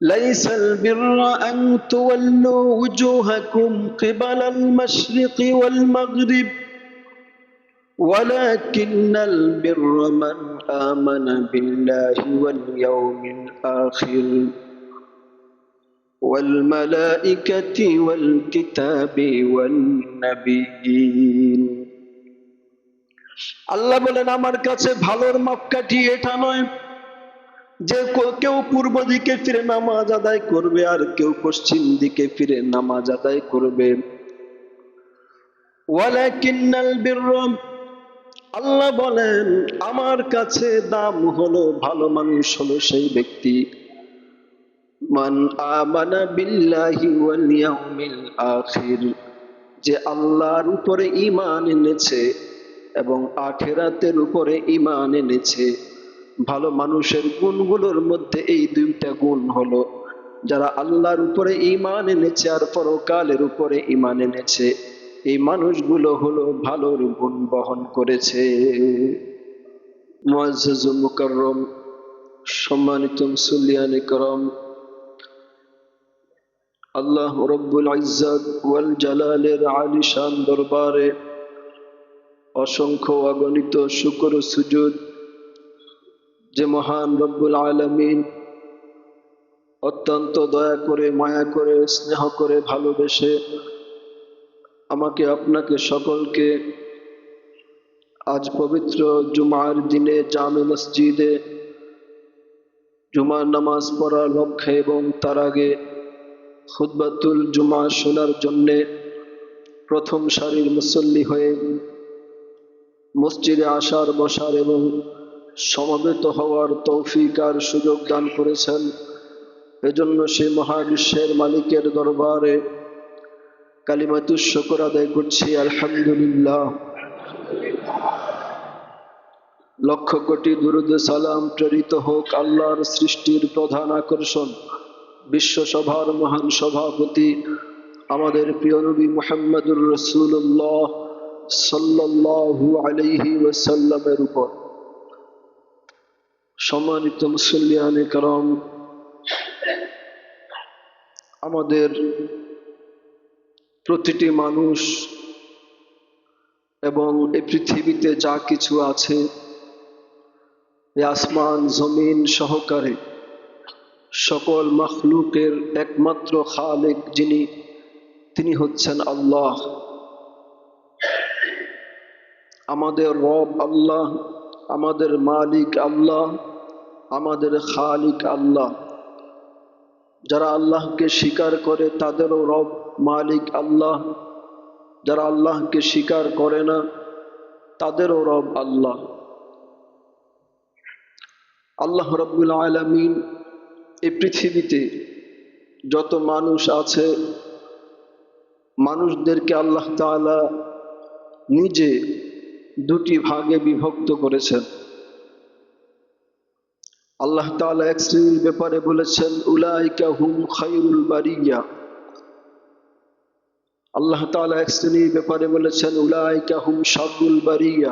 ليس البر أن تولوا وجوهكم قبل المشرق والمغرب ولكن البر من آمن بالله واليوم الآخر والملائكة والكتاب والنبيين। আল্লাহ বলেন, আমার কাছে ভালোর মাপকাঠি এটা নয় যে কেউ পূর্ব দিকে ফিরে নামাজ আদায় করবে আর কেউ পশ্চিম দিকে ফিরে নামাজ আদায় করবে। ওয়ালাকিন্নাল বিরর, আল্লাহ বলেন আমার কাছে দাম হলো, ভালো মানুষ হলো সেই ব্যক্তি মান আমানা বিল্লাহি ওয়াল ইয়াউমিল আখির, যে আল্লাহর উপরে ঈমান এনেছে এবং আখিরাতের উপরে ঈমান এনেছে। ভালো মানুষের গুণগুলোর মধ্যে এই দুইটা গুণ হলো, যারা আল্লাহর উপরে ঈমান এনেছে আর পরকালের উপরে ঈমান এনেছে, এই মানুষগুলো হলো ভালোর গুণ বহন করেছে। মুআজ্জাজ ও মুকাররম, সম্মানিত মুসল্লিয়ান ইকরাম, আল্লাহ রব্বুল ইজ্জত ওয়াল জালালের আলিশান দরবারে অসংখ্য অগণিত শুকর ও সুজুদ যে মহান রব্বুল আলামিন অত্যন্ত দয়া করে, মায়া করে, স্নেহ করে, ভালোবেসে আমাকে আপনাকে সকলকে আজ পবিত্র জুমার দিনে জামে মসজিদে জুমার নামাজ পড়ার লক্ষ্যে এবং তার আগে খুতবাতুল জুমা শোনার জন্যে প্রথম সারির মুসল্লি হয়ে মসজিদে আসার, বসার এবং সমবেত হওয়ার তৌফিক আর সুযোগ দান করেছেন। এজন্য সেই মহাবিশ্বের মালিকের দরবারে কালিমাতুশ শুকর আদায় করছি, আলহামদুলিল্লাহ। লক্ষ কোটি দুরুদ সালাম প্রেরিত হোক আল্লাহর সৃষ্টির প্রধান আকর্ষণ বিশ্বসভার মহান সভাপতি আমাদের প্রিয় নবী মুহাম্মদুর রাসূলুল্লাহ সাল্লাল্লাহু আলাইহি ওয়াসাল্লামের উপর। সম্মানিত মুসল্লিয়ানে کرام, আমাদের প্রতিটি মানুষ এবং এই পৃথিবীতে যা কিছু আছে, এই আসমান জমিন সহকারে সকল মাখলুকের একমাত্র খালেক যিনি, তিনি হচ্ছেন আল্লাহ। আমাদের রব আল্লাহ, আমাদের মালিক আল্লাহ, আমাদের খালিক আল্লাহ। যারা আল্লাহকে স্বীকার করে তাদেরও রব মালিক আল্লাহ, যারা আল্লাহকে স্বীকার করে না তাদেরও রব আল্লাহ। আল্লাহ রাব্বুল আলামিন এই পৃথিবীতে যত মানুষ আছে, মানুষদেরকে আল্লাহ তাআলা নিজে দুটি ভাগে বিভক্ত করেছেন। আল্লাহ তাআলা এক শ্রেণীর ব্যাপারে বলেছেন উলাইকা হুম খায়রুল বারিয়া, আল্লাহ তাআলা এক শ্রেণীর ব্যাপারে বলেছেন উলাইকা হুম শাররুল বারিয়া।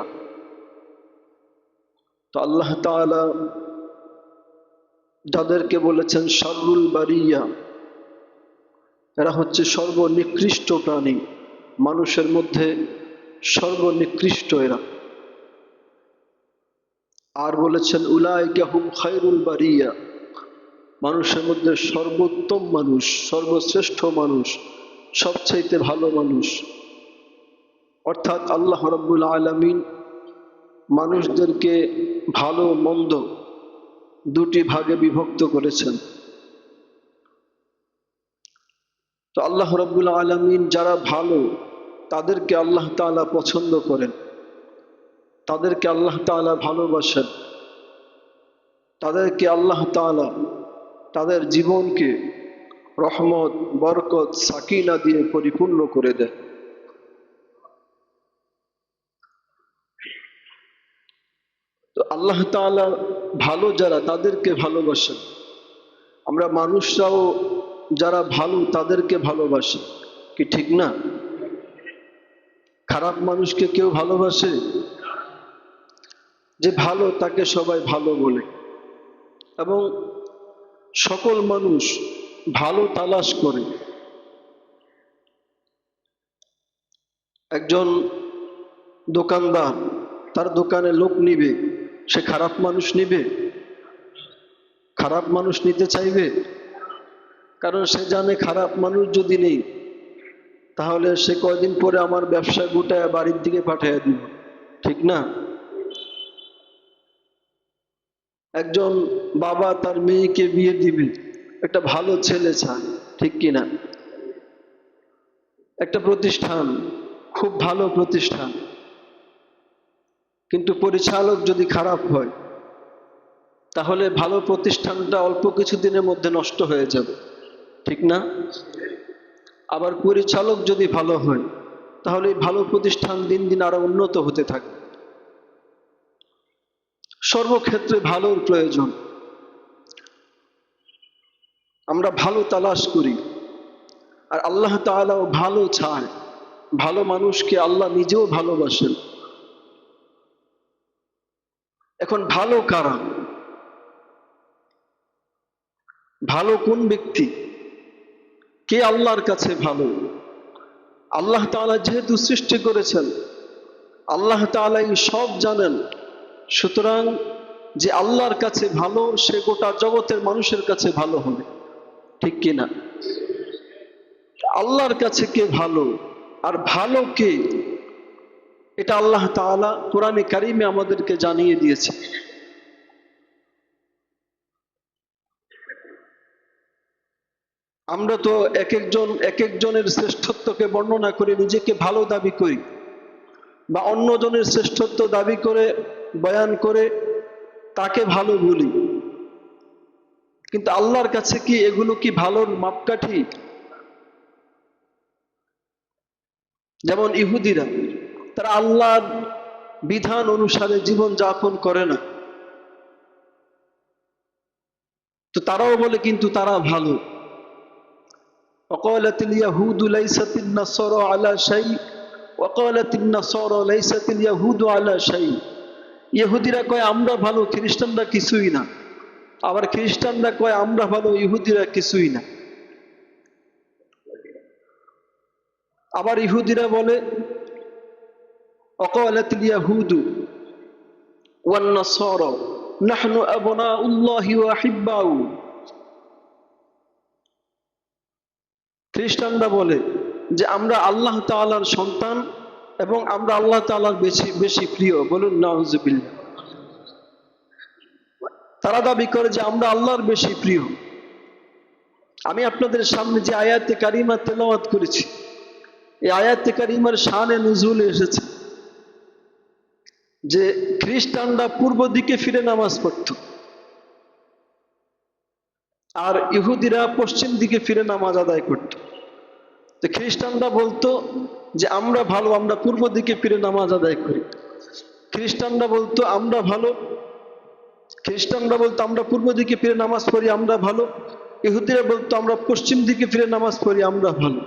তো আল্লাহ তাআলা যাদেরকে বলেছেন শাররুল বারিয়া, এরা হচ্ছে সর্বনিকৃষ্ট প্রাণী, মানুষের মধ্যে সর্বনিকৃষ্ট এরা। আর বলেছেন উলাইকা হুম খায়রুল বারিয়া, মানুষের মধ্যে সর্বোত্তম মানুষ, সর্বশ্রেষ্ঠ মানুষ, সবচাইতে ভালো মানুষ। অর্থাৎ আল্লাহ রাব্বুল আলামিন মানুষদেরকে ভালো মন্দ দুটি ভাগে বিভক্ত করেছেন। তো আল্লাহ রাব্বুল আলামিন যারা ভালো তাদেরকে আল্লাহ তাআলা পছন্দ করেন, তাদেরকে আল্লাহ তাআলা ভালোবাসেন, তাদেরকে আল্লাহ তাআলা তাদের জীবনকে রহমত, বরকত, সাকিনা দিয়ে পরিপূর্ণ করে দেয়। তো আল্লাহ তাআলা ভালো যারা তাদেরকে ভালোবাসেন। আমরা মানুষরাও যারা ভালো তাদেরকে ভালোবাসে, কি ঠিক না? খারাপ মানুষকে কেউ ভালোবাসে? যে ভালো তাকে সবাই ভালো বলে এবং সকল মানুষ ভালো তালাশ করে। একজন দোকানদার, তার দোকানে লোক নিবে, সে খারাপ মানুষ নিবে? খারাপ মানুষ নিতে চাইবে? কারণ সে জানে খারাপ মানুষ যদি নেই তাহলে সে কয়দিন পরে আমার ব্যবসা গোটায় বাড়ির দিকে পাঠিয়ে দিব, ঠিক না? একজন বাবা তার মেয়েকে বিয়ে দিবে, একটা ভালো ছেলে চায়, ঠিক কিনা? একটা প্রতিষ্ঠান, খুব ভালো প্রতিষ্ঠান, কিন্তু পরিচালক যদি খারাপ হয় তাহলে ভালো প্রতিষ্ঠানটা অল্প কিছুদিনের মধ্যে নষ্ট হয়ে যাবে, ঠিক না? আবার পরিচালক যদি ভালো হয় তাহলে এই ভালো প্রতিষ্ঠান দিন দিন আরো উন্নত হতে থাকে। সর্বক্ষেত্রে ভালোর প্রয়োজন। আমরা ভালো তালাশ করি, আর আল্লাহ তাআলাও ভালো চায়। ভালো মানুষকে আল্লাহ নিজেও ভালোবাসেন। এখন ভালো কারা? ভালো কোন ব্যক্তি? কে আল্লাহর কাছে ভালো? আল্লাহ তাআলা যেহেতু সৃষ্টি করেছেন, আল্লাহ তাআলাই সব জানেন, সুতরাং যে আল্লাহর কাছে ভালো সে গোটা জগতের মানুষের কাছে ভালো হবে, ঠিক কিনা? আল্লাহর কাছে কে ভালো আর ভালো কে, এটা আল্লাহ তাআলা কোরআনে কারিমে আমাদেরকে জানিয়ে দিয়েছে। আমরা তো এক একজনের শ্রেষ্ঠত্বকে বর্ণনা করে নিজেকে ভালো দাবি করি, বা অন্যজনের শ্রেষ্ঠত্ব দাবি করে বয়ান করে তাকে ভালো বলি, কিন্তু আল্লাহর কাছে কি এগুলো কি ভালোর মাপকাঠি? যেমন ইহুদিরা, তারা আল্লাহর বিধান অনুসারে জীবন যাপন করে না, তো তারাও বলে কিন্তু তারা ভালো। وقالت اليهود ليست النصارى على شيء وقالت النصارى ليست اليهود على شيء। ইহুদিরা কয় আমরা ভালো, খ্রিস্টানরা কিছুই না। আবার খ্রিস্টানরা কয় আমরা ভালো, ইহুদিরা কিছুই না। আবার ইহুদিরা বলে وقالت اليهود والنصارى نحن أبناء الله وأحباؤه। খ্রিস্টানরা বলে যে আমরা আল্লাহ তাআলার সন্তান এবং আমরা আল্লাহ তাআলার বেশি বেশি প্রিয়। বলুন নাউজুবিল্লাহ। তারা দাবি করে যে আমরা আল্লাহর বেশি প্রিয়। আমি আপনাদের সামনে যে আয়াতে কারিমা তেলাওয়াত করেছি, এই আয়াতে কারিমার শানে নুজুল এসেছে যে খ্রিস্টানরা পূর্ব দিকে ফিরে নামাজ পড়ত, আর ইহুদিরা পশ্চিম দিকে ফিরে নামাজ আদায় করত। তো খ্রিস্টানরা বলতো যে আমরা ভালো, আমরা পূর্ব দিকে ফিরে নামাজ আদায় করি। খ্রিস্টানরা বলতো আমরা ভালো, খ্রিস্টানরা বলতো আমরা পূর্ব দিকে ফিরে নামাজ পড়ি, আমরা ভালো। ইহুদিরা বলতো আমরা পশ্চিম দিকে ফিরে নামাজ পড়ি, আমরা ভালো।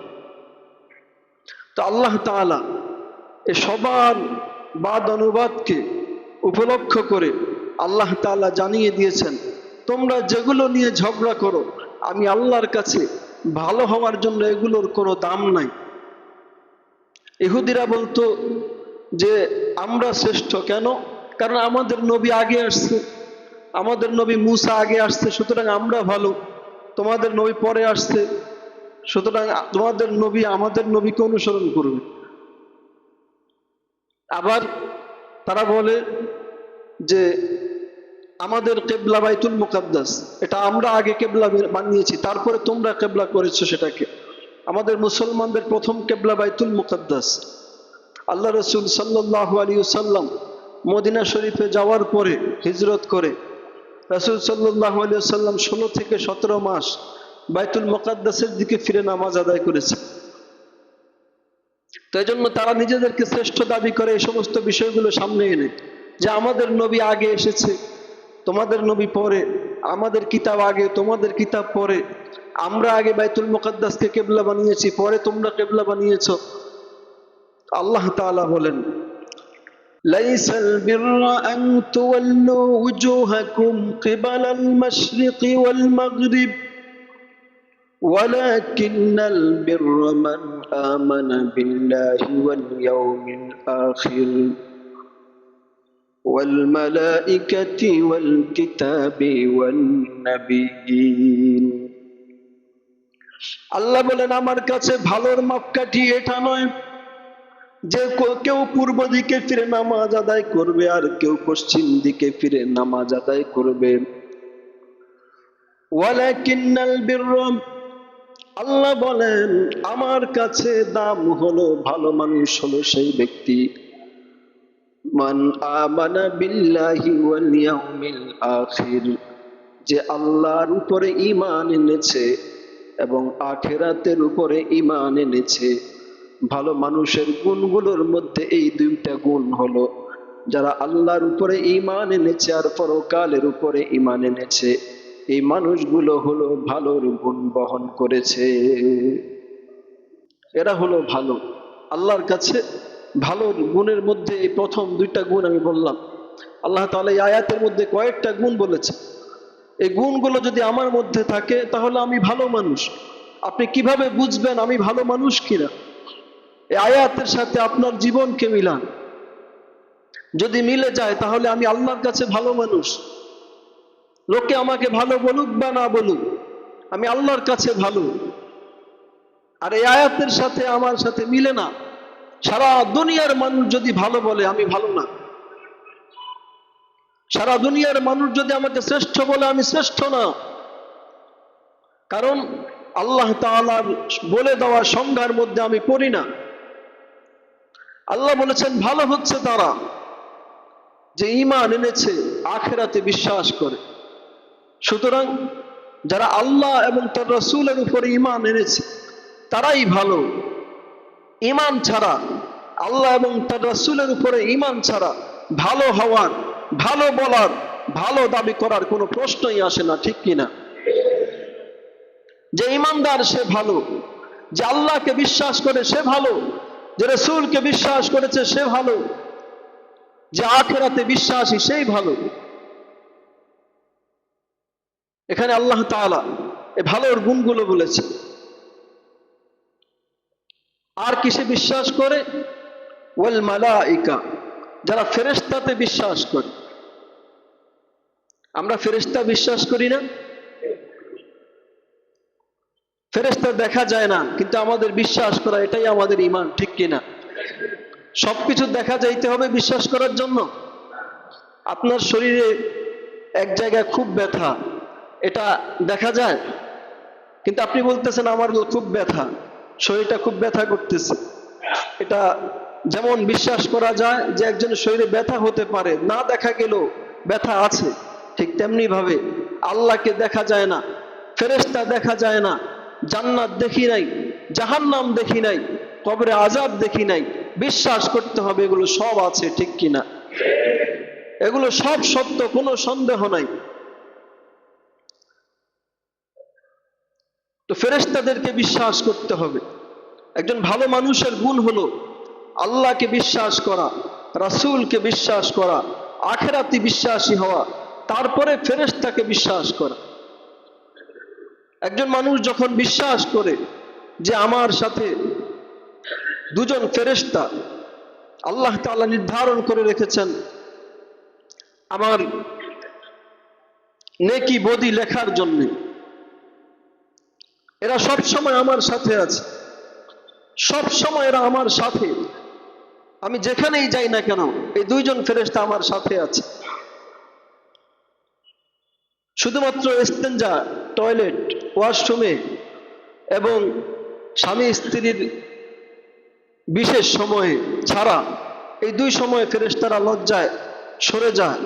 তো আল্লাহ তাআলা এ সবার বাদ অনুবাদকে উপলক্ষ করে আল্লাহ তাআলা জানিয়ে দিয়েছেন, তোমরা যেগুলো নিয়ে ঝগড়া করো আমি আল্লাহর কাছে ভালো হওয়ার জন্য এগুলোর কোনো দাম নাই। ইহুদিরা বলতো যে আমরা শ্রেষ্ঠ কেন? কারণ আমাদের নবী আগে আসছে, আমাদের নবী মুসা আগে আসছে, সুতরাং আমরা ভালো। তোমাদের নবী পরে আসছে, সুতরাং তোমাদের নবী আমাদের নবীকে অনুসরণ করবে। আবার তারা বলে যে আমাদের কেবলা বাইতুল মুকাদ্দাস, এটা আমরা আগে কেবলা বানিয়েছি, তারপরে তোমরা কেবলা করেছো সেটাকে। আমাদের মুসলমানদের প্রথম কেবলা বাইতুল মুকাদ্দাস। আল্লাহ রসুল সাল্লাল্লাহু আলাইহি ওয়াসাল্লাম মদিনা শরীফে যাওয়ার পরে হিজরত করে রাসূল সাল্লাল্লাহু আলাইহি ওয়াসাল্লাম 16 থেকে 17 মাস বাইতুল মুকাদ্দাসের দিকে ফিরে নামাজ আদায় করেছে। তো এই জন্য তারা নিজেদেরকে শ্রেষ্ঠ দাবি করে এই সমস্ত বিষয়গুলো সামনে এনে, যে আমাদের নবী আগে এসেছে, তোমাদের নবী পরে, আমাদের কিতাব আগে, তোমাদের কিতাব পরে, আমরা আগে বাইতুল মুকাদ্দাসকে কেবলা বানিয়েছি, পরে তোমরা কেবলা বানিয়েছো। আল্লাহ তাআলা বলেন ليس البر أن تولوا وجوهكم قبل المشرق والمغرب ولكن البر من آمن بالله واليوم الآخر والملائكة والكتاب والنبيين আল্লাহ বলেন আমার কাছে ভালোর মাপকাঠি এটা নয় যে কেউ পূর্ব দিকে ফিরে নামাজ আদায় করবে আর কেউ পশ্চিম দিকে ফিরে নামাজ আদায় করবে। ওয়ালাকিন্নাল বিররা, আল্লাহ বলেন আমার কাছে দাম হলো, ভালো মানুষ হলো সেই ব্যক্তি মান আমানা বিল্লাহি ওয়াল ইয়াউমিল আখির, যে আল্লাহর উপরে ঈমান এনেছে এবং আখিরাতের উপরে ঈমান এনেছে। ভালো মানুষের গুণগুলোর মধ্যে এই দুইটা গুণ হলো, যারা আল্লাহর উপরে ঈমান এনেছে আর পরকালের উপরে ঈমান এনেছে, এই মানুষগুলো হলো ভালোর গুণ বহন করেছে। এরা হলো ভালো আল্লাহর কাছে। ভালোর গুণের মধ্যে এই প্রথম দুইটা গুণ আমি বললাম। আল্লাহ তাআলা এই আয়াতের মধ্যে কয়েকটা গুণ বলেছে, এই গুণগুলো যদি আমার মধ্যে থাকে তাহলে আমি ভালো মানুষ। আপনি কিভাবে বুঝবেন আমি ভালো মানুষ কিনা? এই আয়াতের সাথে আপনার জীবনকে মিলান, যদি মিলে যায় তাহলে আমি আল্লাহর কাছে ভালো মানুষ। লোকে আমাকে ভালো বলুক বা না বলুক, আমি আল্লাহর কাছে ভালো। আর এই আয়াতের সাথে আমার সাথে মিলে না। সারা দুনিয়ার মানুষ যদি ভালো বলে আমি ভালো না, সারা দুনিয়ার মানুষ যদি আমাকে শ্রেষ্ঠ বলে আমি শ্রেষ্ঠ না। কারণ আল্লাহ তাআলার বলে দেওয়া সংজ্ঞার মধ্যে আমি পড়ি না। আল্লাহ বলেছেন ভালো হচ্ছে তারা যে ঈমান এনেছে, আখিরাতে বিশ্বাস করে। সুতরাং যারা আল্লাহ এবং তার রাসূলের উপরে ঈমান এনেছে তারাই ভালো। ঈমান ছাড়া, আল্লাহ এবং তার রাসূলের উপরে ঈমান ছাড়া ভালো হওয়ার, ভালো বলার, ভালো দাবি করার কোনো প্রশ্নই আসে না, ঠিক কিনা? যে ঈমানদার সে ভালো, যে আল্লাহকে বিশ্বাস করে সে ভালো, যে রাসূলকে বিশ্বাস করেছে সে ভালো, যে আখিরাতে বিশ্বাসী সেই ভালো। এখানে আল্লাহ তাআলা এই ভালোর গুণগুলো বলেছে। আর কিসে বিশ্বাস করে? ওয়াল মালাইকা, যারা ফেরেশতাতে বিশ্বাস করে। আমরা ফেরেশতা বিশ্বাস করি না? ফেরেশতা দেখা যায় না, কিন্তু আমাদের বিশ্বাস করা এটাই আমাদের ঈমান, ঠিক কিনা? সবকিছু দেখা যাইতে হবে বিশ্বাস করার জন্য? আপনার শরীরে এক জায়গায় খুব ব্যথা, এটা দেখা যায়, কিন্তু আপনি বলতেছেন আমার খুব ব্যথা, শরীরটা খুব ব্যথা করতেছে। এটা যেমন বিশ্বাস করা যায় যে একজনের শরীরে ব্যথা হতে পারে, না দেখা গেলেও ব্যথা আছে, ঠিক তেমনি ভাবে আল্লাহকে দেখা যায় না, ফেরেশতা দেখা যায় না, জান্নাত দেখি নাই, জাহান্নাম দেখি নাই, কবরে আযাব দেখি নাই, বিশ্বাস করতে হবে এগুলো সব আছে, ঠিক কিনা? এগুলো সব সত্য, কোনো সন্দেহ নাই। তো ফেরেশতাদেরকে বিশ্বাস করতে হবে। একজন ভালো মানুষের গুণ হলো আল্লাহকে বিশ্বাস করা, রাসূলকে বিশ্বাস করা, আখিরাতে বিশ্বাসী হওয়া, তারপরে ফেরেশতাকে বিশ্বাস করা। একজন মানুষ যখন বিশ্বাস করে যে আমার সাথে দুজন ফেরেশতা আল্লাহ তাআলা নির্ধারণ করে রেখেছেন আমার নেকি বদি লেখার জন্য, এরা সব সময় আমার সাথে আছে, সব সময় এরা আমার সাথে, আমি যেখানেই যাই না কেন এই দুইজন ফেরেশতা আমার সাথে আছে। শুধুমাত্র ইস্তেঞ্জা, টয়লেট, ওয়াশরুমে এবং স্বামী স্ত্রীর বিশেষ সময়ে ছাড়া এই দুই সময়ে ফেরেশতারা লজ্জায় সরে যায়,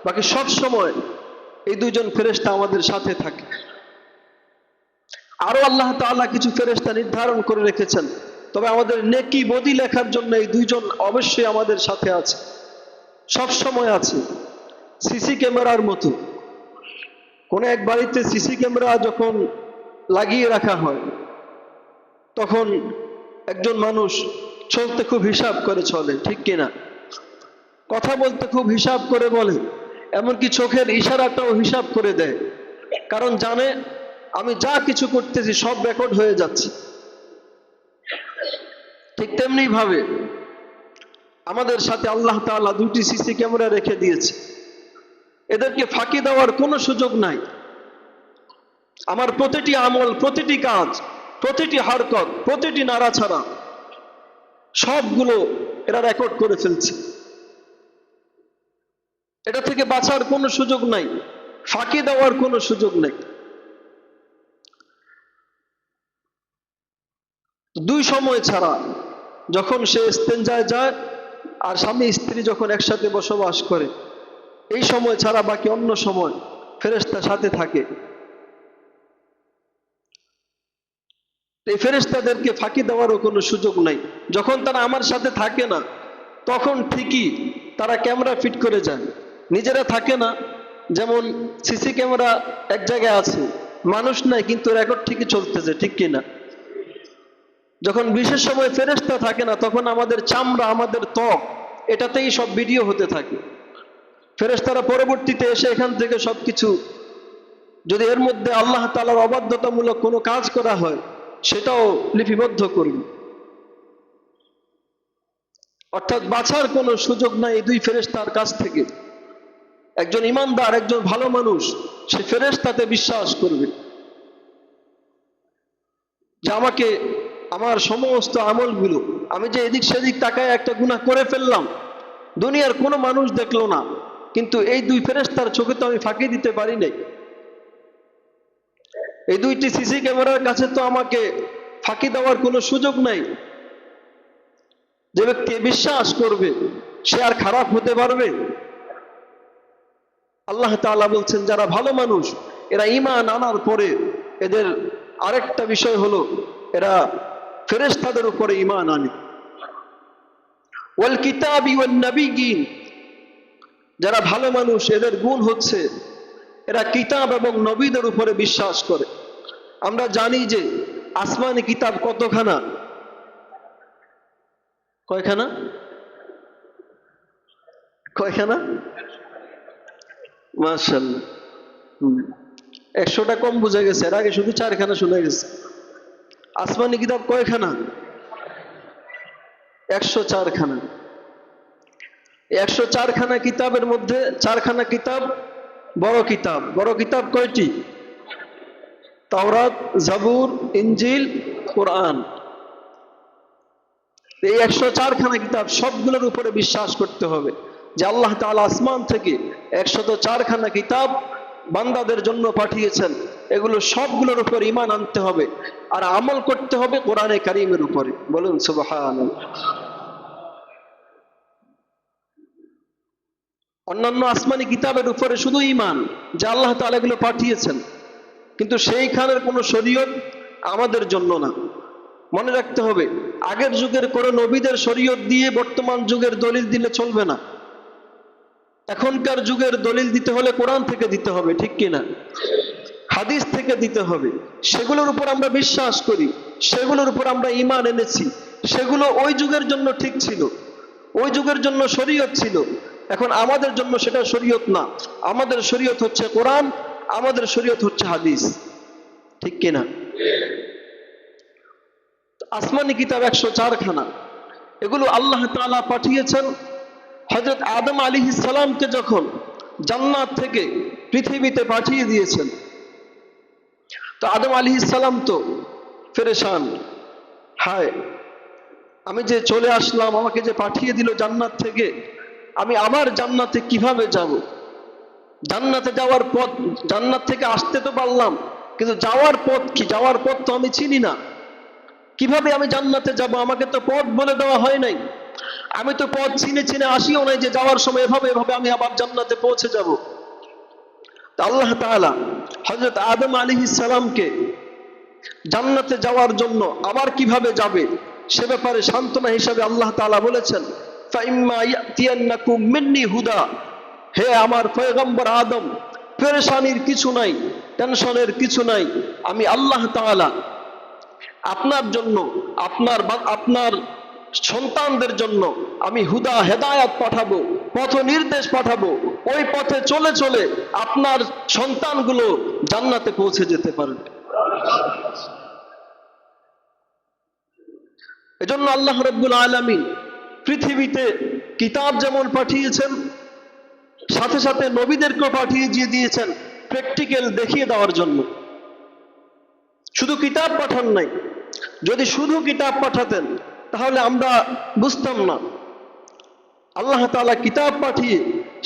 বাকি সব সময় এই দুইজন ফেরেশতা আমাদের সাথে থাকে। আরো আল্লাহ তাআলা কিছু ফেরেশতা নির্ধারণ করে রেখেছেন, তবে আমাদের নেকি বদি লেখার জন্য এই দুইজন অবশ্যই আমাদের সাথে আছে, সব সময় আছে। সিসি ক্যামেরার মতো। কোন এক বাড়িতে সিসি ক্যামেরা যখন লাগিয়ে রাখা হয় তখন একজন মানুষ চলতে খুব হিসাব করে চলে, ঠিক কিনা? কথা বলতে খুব হিসাব করে বলে, এমনকি চোখের ইশারাটাও হিসাব করে দেয়, কারণ জানে আমি যা কিছু করতেছি সব রেকর্ড হয়ে যাচ্ছে। ঠিক তেমনি ভাবে আমাদের সাথে আল্লাহ তাআলা দুটি সিসি ক্যামেরা রেখে দিয়েছে, এদেরকে ফাঁকি দেওয়ার কোনো সুযোগ নাই। আমার প্রতিটি আমল, প্রতিটি কাজ, প্রতিটি হারকত, প্রতিটি নাড়াছাড়া সবগুলো এরা রেকর্ড করে ফেলছে। এটা থেকে বাঁচার কোনো সুযোগ নাই, ফাঁকি দেওয়ার কোনো সুযোগ নাই। দুই সময় ছাড়া, যখন সে ইস্তেঞ্জায় যায় আর স্বামী স্ত্রী যখন একসাথে বসবাস করে, এই সময় ছাড়া বাকি অন্য সময় ফেরেশতা সাথে থাকে। এই ফেরেশতাদেরকে ফাঁকি দেওয়ারও কোনো সুযোগ নাই। যখন তারা আমার সাথে থাকে না, তখন ঠিকই তারা ক্যামেরা ফিট করে যায়, নিজেরা থাকে না। যেমন সিসি ক্যামেরা এক জায়গায় আছে, মানুষ নাই, কিন্তু রেকর্ড ঠিকই চলতেছে, ঠিক কিনা? যখন বিশেষ সময় ফেরেশতা থাকে না, তখন আমাদের চামড়া, আমাদের ত্বক, এটাতেই সব ভিডিও হতে থাকে। ফেরেশতারা পরবর্তীতে এসে এখান থেকে সবকিছু, যদি এর মধ্যে আল্লাহ তাআলার অবাধ্যতামূলক কোনো কাজ করা হয়, সেটাও লিপিবদ্ধ করবে। অর্থাৎ বাঁচার কোনো সুযোগ নাই এই দুই ফেরেশতার কাছ থেকে। একজন ইমানদার, একজন ভালো মানুষ, সে ফেরেশতাতে বিশ্বাস করবে যে আমাকে, আমার সমস্ত আমলগুলো, আমি যে এদিক সেদিক তাকায় একটা গুনাহ করে ফেললাম, দুনিয়ার কোনো মানুষ দেখলো না, কিন্তু এই দুই ফেরেশতার চোখে তো আমি ফাঁকি দিতে পারি নাই। এই দুইটি সিসি ক্যামেরার কাছে তো আমাকে ফাঁকি দেওয়ার কোনো সুযোগ নাই। যে ব্যক্তি বিশ্বাস করবে, সে আর খারাপ হতে পারবে? আল্লাহ তাআলা বলছেন, যারা ভালো মানুষ, এরা ঈমান আনার পরে এদের আরেকটা বিষয় হলো, এরা ফেরেশতাদের উপরে ঈমান আনে। ওয়াল কিতাবি ওয়ান নাবিয়্যিন, যারা ভালো মানুষ, এদের গুণ হচ্ছে এরা কিতাব এবং নবীদের উপরে বিশ্বাস করে। আমরা জানি যে আসমানি কিতাব কতখানা? কয়খানা? কয়খানা? মাশাআল্লাহ, 100টা কম বুঝা গেছে, এর আগে শুধু 4খানা শোনা গেছে। আসমানি কিতাব কয়খানা? 104খানা। 104খানা কিতাবের মধ্যে 4খানা কিতাব বড় কিতাব। বড় কিতাব কয়টি? তাওরাত, জাবুর, ইনজিল, কোরআন। এই 104খানা কিতাব সবগুলোর উপরে বিশ্বাস করতে হবে যে আল্লাহ তাআলা আসমান থেকে 104খানা কিতাব বান্দাদের জন্য পাঠিয়েছেন। এগুলো সবগুলোর উপর ঈমান আনতে হবে আর আমল করতে হবে কোরআনে কারীমের উপরে। বলুন সুবহানাল্লাহ। অন্যান্য আসমানি কিতাবের উপরে শুধু ঈমান যে আল্লাহ তাআলা এগুলো পাঠিয়েছেন, কিন্তু সেইখানের কোনো শরীয়ত আমাদের জন্য না। মনে রাখতে হবে, আগের যুগের কোন নবীদের শরীয়ত দিয়ে বর্তমান যুগের দলিল দিলে চলবে না। এখনকার যুগের দলিল দিতে হলে কোরআন থেকে দিতে হবে, ঠিক কিনা? হাদিস থেকে দিতে হবে। সেগুলোর উপর আমরা বিশ্বাস করি, সেগুলোর উপর আমরা ঈমান এনেছি। সেগুলো ওই যুগের জন্য ঠিক ছিল, ওই যুগের জন্য শরীয়ত ছিল। এখন আমাদের জন্য সেটা শরীয়ত না। আমাদের শরীয়ত হচ্ছে কোরআন, আমাদের শরীয়ত হচ্ছে হাদিস, ঠিক কিনা? আসমানি কিতাব 104খানা, এগুলো আল্লাহ তাআলা পাঠিয়েছেন হযরত আদম আলাইহিস সালামকে যখন জান্নাত থেকে পৃথিবীতে পাঠিয়ে দিয়েছেন। তো আদম আলাইহিস সালাম তো পেরেশান, হায় আমি যে চলে আসলাম, আমাকে যে পাঠিয়ে দিল জান্নাত থেকে, আমি আবার জান্নাতে কিভাবে যাব? জান্নাতে যাওয়ার পথ, জান্নাত থেকে আসতে তো পারলাম, কিন্তু যাওয়ার পথ কি? যাওয়ার পথ তো আমি চিনি না। কিভাবে আমি জান্নাতে যাব? আমাকে তো পথ বলে দেওয়া হয় নাই। আমি তো পথ চিনে চিনে আসিও নাই যে যাওয়ার সময় এভাবে এভাবে আমি আবার জান্নাতে পৌঁছে যাব। তা আল্লাহ তাআলা হযরত আদম আলাইহিস সালামকে জান্নাতে যাওয়ার জন্য আবার কিভাবে যাবে সে ব্যাপারে সান্ত্বনা হিসাবে আল্লাহ তাআলা বলেছেন, ফাইম্মা ইয়াতিয়ান্নাকুম মিন্নি হুদা, হে আমার পয়গম্বর আদম, পেরেশানির কিছু নাই, টেনশনের কিছু নাই। আমি আল্লাহ তাআলা আপনার জন্য, আপনার সন্তানদের জন্য আমি হুদা, হেদায়াত পাঠাবো। পথ নির্দেশ পাঠাবো, ওই পথে চলে চলে আপনার সন্তানগুলো জান্নাতে পৌঁছে যেতে পারবে। এজন্য আল্লাহ রাব্বুল আলামিন পৃথিবীতে কিতাব যেমন পাঠিয়েছেন, সাথে সাথে নবীদেরকেও পাঠিয়ে দিয়েছেন প্র্যাকটিক্যাল দেখিয়ে দেওয়ার জন্য। শুধু কিতাব পাঠান নাই, যদি শুধু কিতাব পাঠাতেন তাহলে আমরা বুঝতাম না। আল্লাহ তাআলা কিতাব পাঠিয়ে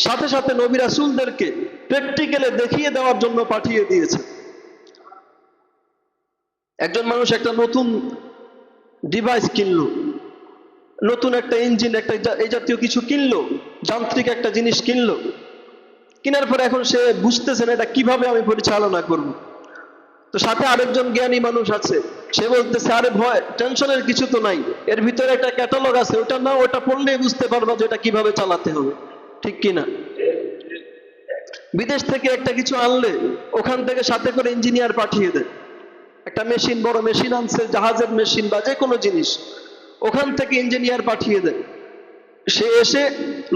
সাথে সাথে নবী রাসূলদেরকে প্র্যাকটিক্যালে দেখিয়ে দেওয়ার জন্য পাঠিয়ে দিয়েছে। একজন মানুষ একটা নতুন ডিভাইস কিনলো, নতুন একটা ইঞ্জিন, একটা এই জাতীয় কিছু কিনলো, যান্ত্রিক একটা জিনিস কিনলো, কেনার পরে এখন সে বুঝতেছে না এটা কিভাবে আমি পরিচালনা করব। তো সাথে আরেকজন জ্ঞানী মানুষ আছে, সে বলতেছে আরে ভয় টেনশনের কিছু তো নাই, এর ভিতরে একটা ক্যাটালগ আছে, ওটা না ওটা পড়লেই বুঝতে পারবা যে এটা কিভাবে চালাতে হবে, ঠিক কিনা? বিদেশ থেকে একটা কিছু আনলে ওখান থেকে সাথে করে ইঞ্জিনিয়ার পাঠিয়ে দেয়, একটা মেশিন, বড় মেশিন আনছে, জাহাজের মেশিন বা যে কোনো জিনিস, ওখান থেকে ইঞ্জিনিয়ার পাঠিয়ে দেয়। সে এসে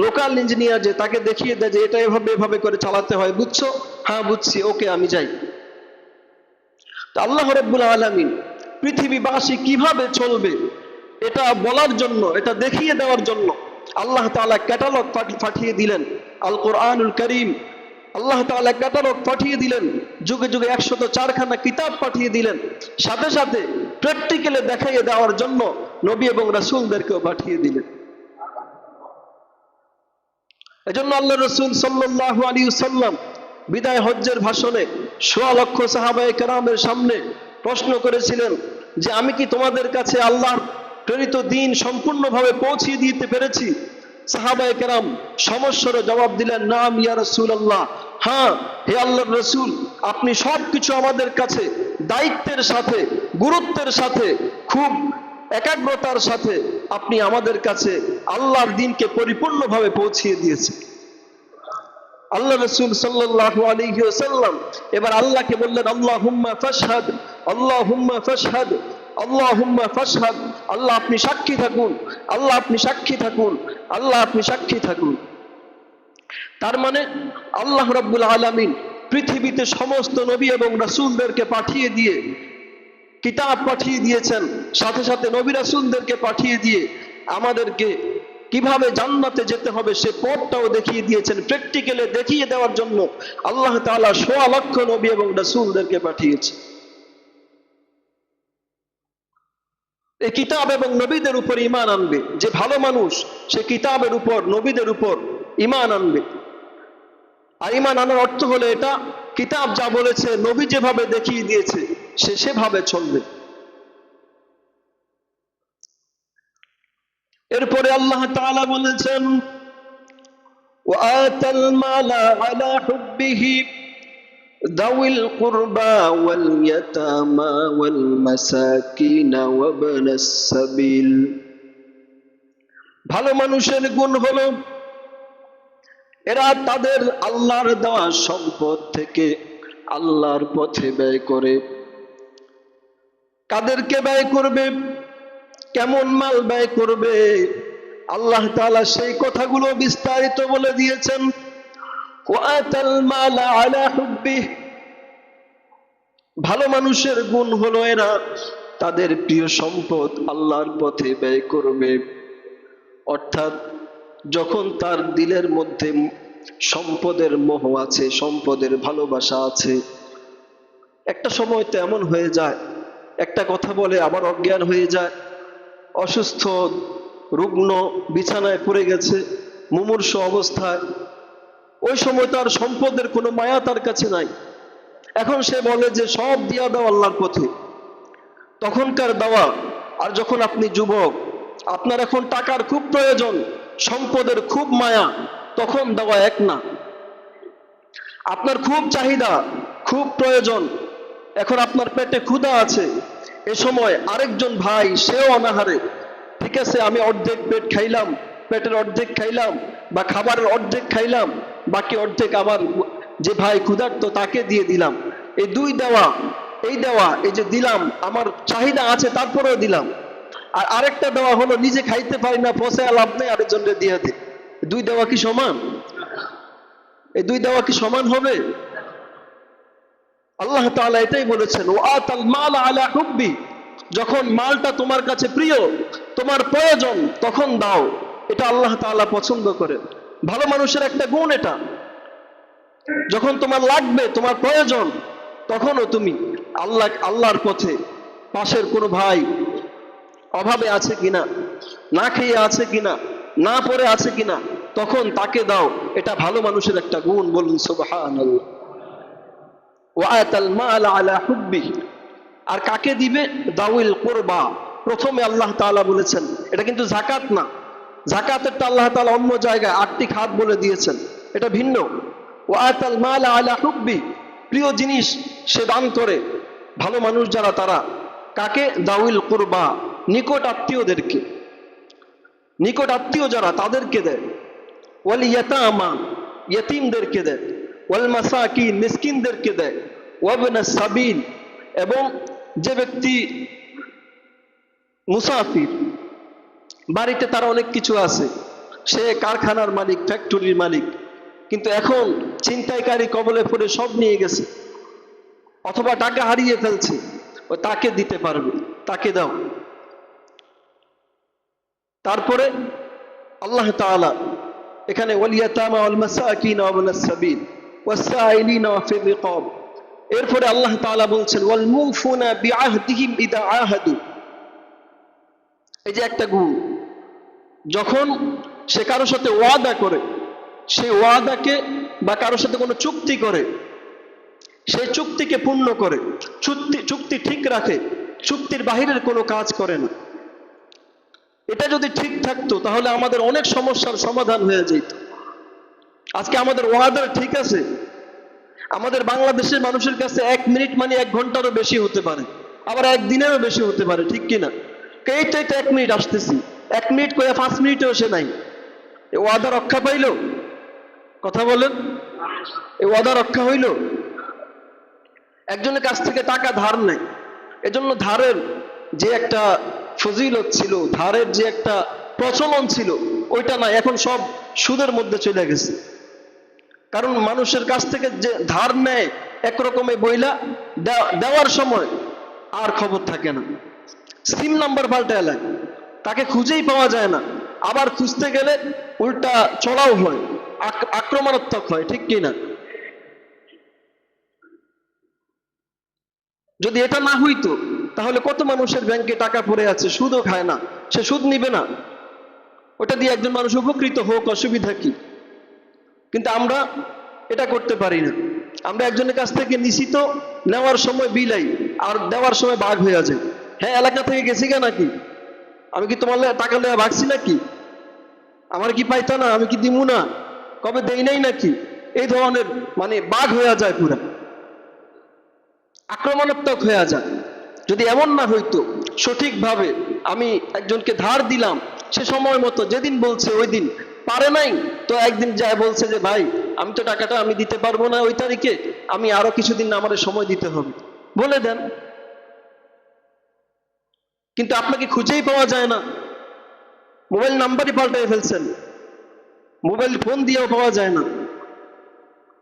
লোকাল ইঞ্জিনিয়ার যে তাকে দেখিয়ে দেয় যে এটা এভাবে এভাবে করে চালাতে হয়, বুঝছো? হ্যাঁ বুঝছি, ওকে আমি যাই। তো আল্লাহ রাব্বুল আলামিন পৃথিবীবাসী কিভাবে চলবে এটা বলার জন্য, এটা দেখিয়ে দেওয়ার জন্য আল্লাহ তাআলা ক্যাটালগ পাঠিয়ে দিলেন, আল কোরআনুল কারীম। আল্লাহ তাআলা ক্যাটালগ পাঠিয়ে দিলেন, যুগে যুগে 104 খানা কিতাব পাঠিয়ে দিলেন, সাথে সাথে প্র্যাকটিক্যালে দেখাইয়ে দেওয়ার জন্য নবী এবং রাসূলদেরকেও পাঠিয়ে দিলেন। এজন্য আল্লাহ রাসূল সাল্লাল্লাহু আলাইহি ওয়াসাল্লাম বিদায় হজ্জের ভাষণে ১৬ লক্ষ সাহাবায়ে কেরামের সামনে প্রশ্ন করেছিলেন যে আমি কি তোমাদের কাছে আল্লাহর প্রেরিত দ্বীন সম্পূর্ণভাবে পৌঁছে দিতে পেরেছি? সাহাবায়ে কেরাম সমস্যার জবাব দিলেন, নাম ইয়া রাসূলুল্লাহ, হ্যাঁ হে আল্লাহর রাসূল, আপনি সবকিছু আমাদের কাছে দায়িত্বের সাথে, গুরুত্বের সাথে, খুব একাগ্রতার সাথে আপনি আমাদের কাছে আল্লাহর দ্বীনকে পরিপূর্ণভাবে পৌঁছিয়ে দিয়েছেন। আল্লাহ রাসূল সাল্লাল্লাহু আলাইহি ওয়াসাল্লাম এবার আল্লাহকে বললেন, আল্লাহুম্মা ফাশহাদ, আল্লাহুম্মা ফাশহাদ, আল্লাহুম্মা ফাশহাদ। আল্লাহ আপনি সাক্ষী থাকুন, আল্লাহ আপনি সাক্ষী থাকুন, আল্লাহ আপনি সাক্ষী থাকুন। তার মানে আল্লাহ রাব্বুল আলামিন পৃথিবীতে সমস্ত নবী এবং রাসূলদেরকে পাঠিয়ে দিয়ে, কিতাব পাঠিয়ে দিয়েছেন, সাথে সাথে নবী রাসূলদেরকে পাঠিয়ে দিয়ে আমাদেরকে কিভাবে জান্নাতে যেতে হবে সে পথটাও দেখিয়ে দিয়েছেন। প্র্যাকটিক্যালে দেখিয়ে দেওয়ার জন্য আল্লাহ তাআলা ১৬ লক্ষ নবী এবং রাসূলদেরকে পাঠিয়েছে। এই কিতাব এবং নবীদের উপর ঈমান আনবে যে ভালো মানুষ, সে কিতাবের উপর, নবীদের উপর ঈমান আনবে। আর ঈমান আনার অর্থ হলো এটা, কিতাব যা বলেছে, নবী যেভাবে দেখিয়ে দিয়েছে সে সেভাবে চলবে। এরপরে আল্লাহ তাআলা বলেছেন, ওয়াআতাল মালা আলা হুব্বিহি যাওয়িল কুরবা ওয়াল ইয়াতামা ওয়াল মাসাকিন ওয়া ইবনাস সাবিল। ভালো মানুষের গুণ হলো এরা তাদের আল্লাহর দেওয়া সম্পদ থেকে আল্লাহর পথে ব্যয় করে। কাদেরকে ব্যয় করবে, কেমন মাল ব্যয় করবে, আল্লাহ তাআলা সেই কথাগুলো বিস্তারিত বলে দিয়েছেন। ওয়াতাল মালা আলা হুব্বিহি, ভালো মানুষের গুণ হলো এরা তাদের প্রিয় সম্পদ আল্লাহর পথে ব্যয় করবে। অর্থাৎ যখন তার দিলের মধ্যে সম্পদের মোহ আছে, সম্পদের ভালোবাসা আছে, একটা সময় তো এমন হয়ে যায়, একটা কথা বলে আবার অজ্ঞান হয়ে যায়, অসুস্থ, রুগ্ন, বিছানায় পড়ে গেছে, মুমূর্ষু অবস্থায়, ওই সময় তার সম্পদের কোনো মায়া তার কাছে নাই। এখন সে বলে যে সব দিয়া দাও আল্লাহর পথে। তখনকার দেওয়া আর যখন আপনি যুবক, আপনার এখন টাকার খুব প্রয়োজন, সম্পদের খুব মায়া, তখন দেওয়া এক না। আপনার খুব চাহিদা, খুব প্রয়োজন, এখন আপনার পেটে ক্ষুধা আছে, এ সময় আরেকজন ভাই সেও অনাহারে, ঠিক আছে আমি অর্ধেক পেট খাইলাম, পেটের অর্ধেক খাইলাম বা খাবারের অর্ধেক খাইলাম, বাকি অর্ধেক আমার যে ভাই ক্ষুধার্ত তাকে দিয়ে দিলাম। এই দুই দেওয়া, এই দেওয়া, এই যে দিলাম, আমার চাহিদা আছে তারপরেও দিলাম। আর আরেকটা দেওয়া হলো নিজে খাইতে পারি না, পচে লাভ নেই, আরেকজনকে দিয়ে দিই। দুই দেওয়া কি সমান? এই দুই দেওয়া কি সমান হবে? আল্লাহ তাআলা এটাই বলেছেন, ওয়াতাল মাল আলা হুব্বি, যখন মালটা তোমার কাছে প্রিয়, তোমার প্রয়োজন, তখন দাও। এটা আল্লাহ তাআলা পছন্দ করেন। ভালো মানুষের একটা গুণ এটা। যখন তোমার লাগবে, তোমার প্রয়োজন, তখনও তুমি আল্লাহর পথে, পাশের কোনো ভাই অভাবে আছে কিনা, না খেয়ে আছে কিনা, না পড়ে আছে কিনা, তখন তাকে দাও। এটা ভালো মানুষের একটা গুণ। বলুন সুবহানাল্লাহ। ওয়াতাল মাল আলা হুব্বি, আর কাকে দিবে? দাউল কুরবা। প্রথমে আল্লাহ তাআলা বলেছেন, এটা কিন্তু যাকাত না। যাকাতেরটা আল্লাহ তাআলা অন্য জায়গায় 8টি খাত বলে দিয়েছেন, এটা ভিন্ন। ওয়াতাল মাল আলা হুব্বি, প্রিয় জিনিস সে দান করে। ভালো মানুষ যারা, তারা কাকে? দাউল কুরবা, নিকট আত্মীয়দেরকে। নিকট আত্মীয় যারা, তাদেরকে দেয়। ওয়াল ইয়াতামা, ইয়তীমদেরকে দেয়। ওয়াল মাসাকিন, মিসকিনদেরকে দেয়। ওয়াবনাস সাবিল, এবং যে ব্যক্তি মুসাফির, বাড়িতে তার অনেক কিছু আছে, সে কারখানার মালিক, ফ্যাক্টরির মালিক, কিন্তু এখন ছিনতাইকারী কবলে পড়ে সব নিয়ে গেছে, অথবা টাকা হারিয়ে ফেলছে, ও তাকে দিতে পারবে, তাকে দাও। তারপরে আল্লাহ তাআলা এখানে ওয়াল ইয়াতামা ওয়াল মাসাকিন ওয়াবনাস সাবিল ওয়াসসাইলিনা ওয়া ফির রিকাব, এরপরে আল্লাহ তাআলা বলছেন ওয়াল মুফুনা বিআহদিহিম ইদা আহাদু। এই যে একটা গুণ, যখন সে কারোর সাথে ওয়াদা করে, সে ওয়াদাকে, বা কারোর সাথে কোনো চুক্তি করে, সেই চুক্তিকে পূর্ণ করে, চুক্তি ঠিক রাখে, চুক্তির বাহিরের কোনো কাজ করে না। এটা যদি ঠিক থাকতো, তাহলে আমাদের অনেক সমস্যার সমাধান হয়ে যেত। আজকে আমাদের ওয়াদা ঠিক আছে, আমাদের বাংলাদেশের মানুষের কাছে 1 মিনিট মানে 1 ঘন্টারও বেশি হতে পারে, আবার 1 দিনেরও বেশি হতে পারে, ঠিক কিনা? এইটাই তো 1 মিনিট আসতেছি, 1 মিনিট করে 5 মিনিটেও সে নাই। এ ওয়াদা রক্ষা পাইল? কথা বলেন, এ ওয়াদা রক্ষা হইল? একজনের কাছ থেকে টাকা ধার নেয়, এজন্য ধারের যে একটা ফজিলত ছিল, ধারের যে একটা প্রচলন ছিল, ওইটা না, এখন সব সুদের মধ্যে চলে গেছে। কারণ মানুষের কাছ থেকে যে ধার নেয় একরকমে বইলা, দেওয়ার সময় আর খবর থাকে না, সিম নাম্বার পাল্টায় লাগে, তাকে খুঁজেই পাওয়া যায় না। আবার খুঁজতে গেলে উল্টা চড়াও হয়, আক্রমণাত্মক হয়, ঠিক কিনা? যদি এটা না হইতো, তাহলে কত মানুষের ব্যাংকে টাকা পড়ে আছে, সুদও খায় না, সে সুদ নিবে না, ওটা দিয়ে একজন মানুষ উপকৃত হোক, অসুবিধা কি? কিন্তু আমরা এটা করতে পারি না। আমরা একজনের কাছ থেকে নিছি, তো নেওয়ার সময় বিলাই, আর দেওয়ার সময় ভাগ হয়ে যায়। হ্যাঁ, এলাকা থেকে গেছি গা নাকি, আমি কি তোমার টাকা নেওয়া ভাগছি নাকি? আমার কি পাইতা না, আমি কি দিমু না, কবে দেই নাই নাকি? এই ধরনের মানে বাঘ হয়ে যায়, পুরা আক্রমণাত্মক হয়ে যায়। যদি এমন না হইতো, সঠিকভাবে আমি একজনকে ধার দিলাম, সে সময় মতো যেদিন বলছে ওই দিন, পারে নাই তো একদিন যায় বলছে যে ভাই, আমি তো টাকাটা আমি দিতে পারবো না ওই তারিখে, আমি আরো কিছুদিন আমাদের সময় দিতে হবে, বলে দেন। কিন্তু আপনাকে খুঁজেই পাওয়া যায় না, মোবাইল নাম্বারই পাল্টাই ফেলছেন, মোবাইল ফোন দিয়েও পাওয়া যায় না।